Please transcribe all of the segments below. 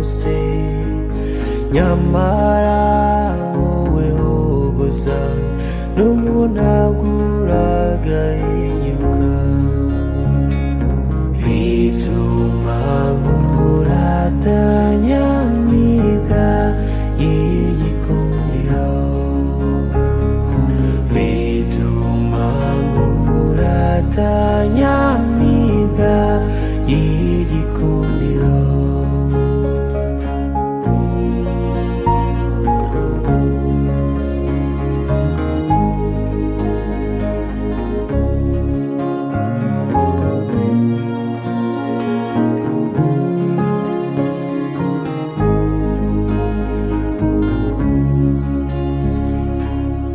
zose nyamara wowe hogoza nubona uragahinyuka bituma nkuratanya nyamibwa y'igikundiro bituma nkuratanya nyamibwa y'igikundiro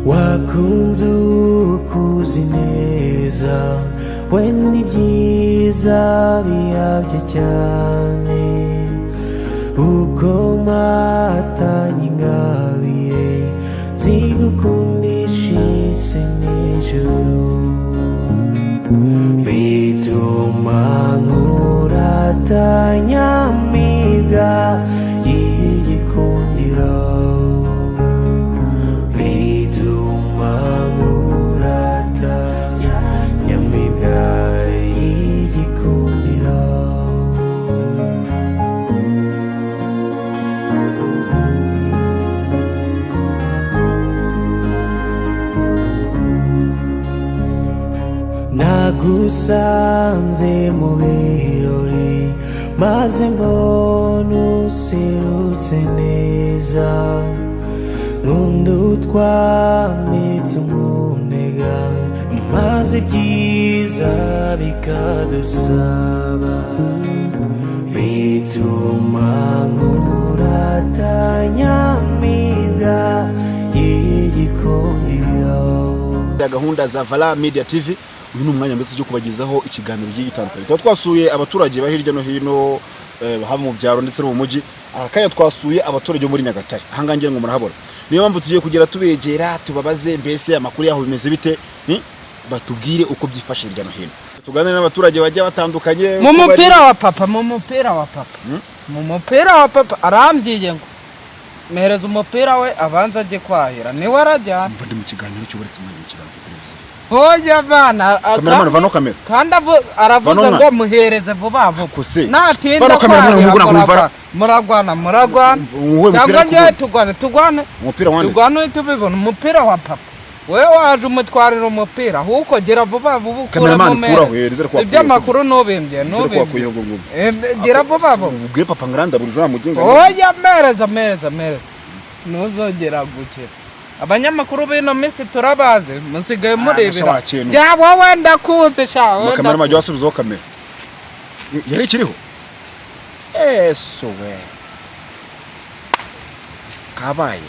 wakunze ukuzi neza wenda ibyiza biyabye cyane uko matanye ingabiye zigukundisha isi n'ijuru bituma nkuratanya nyamibwa y'igikundiro bituma nkuratanya nyamibwa y'igikundiro nagusanze mu birori maze mbona userutse neza nkunda utwamitse umunega maze ibyiza bikadusaba bituma nkuratanya nyamibwa y'igikundiro. Gahunda za Vala Media TV uyu ni umwanya mbere cyo kubagezaho ikiganiro gitandukanye. Twasuye abaturage ba hirya no hino haba mu byaro ndetse no mu mujyi. Akaya twasuye abaturage muri Nyagatare. Ahangangira ngo murahabona. Niyo mpamvu tugiye kugera tubegera tubabaze mbese amakuru yaho bimeze bite batubwire uko byifashe hirya no hino. Tuganire n'abaturage bajya batandukanye. Mu mupira wa papa mu mupira wa papa arambyiye ngo mehereza umupira we abanza aje kwahira ni warajya ndi mu kiganiro cy'uburetse mu kiganiro televiziyo. Hoya bana kamera vano kamera kandi aravuze ngo muhereze vuba vuba natinda kwahira muragwana cyangwa ngiye tugwane umupira wande tugwane tubibona umupira wa papa we waje umutwarira umupira huko gera vuba vuba ukura mu mera ibyo makuru nubembye gera vuba vuba ubwe papa ngranda burujura muginga oya mereza nuzogera guke abanyamakuru bino misi turabaze musigaye murebera ya wowe ndakuze sha kamera majyo asubizaho kamera yari kiriho eso we kabaye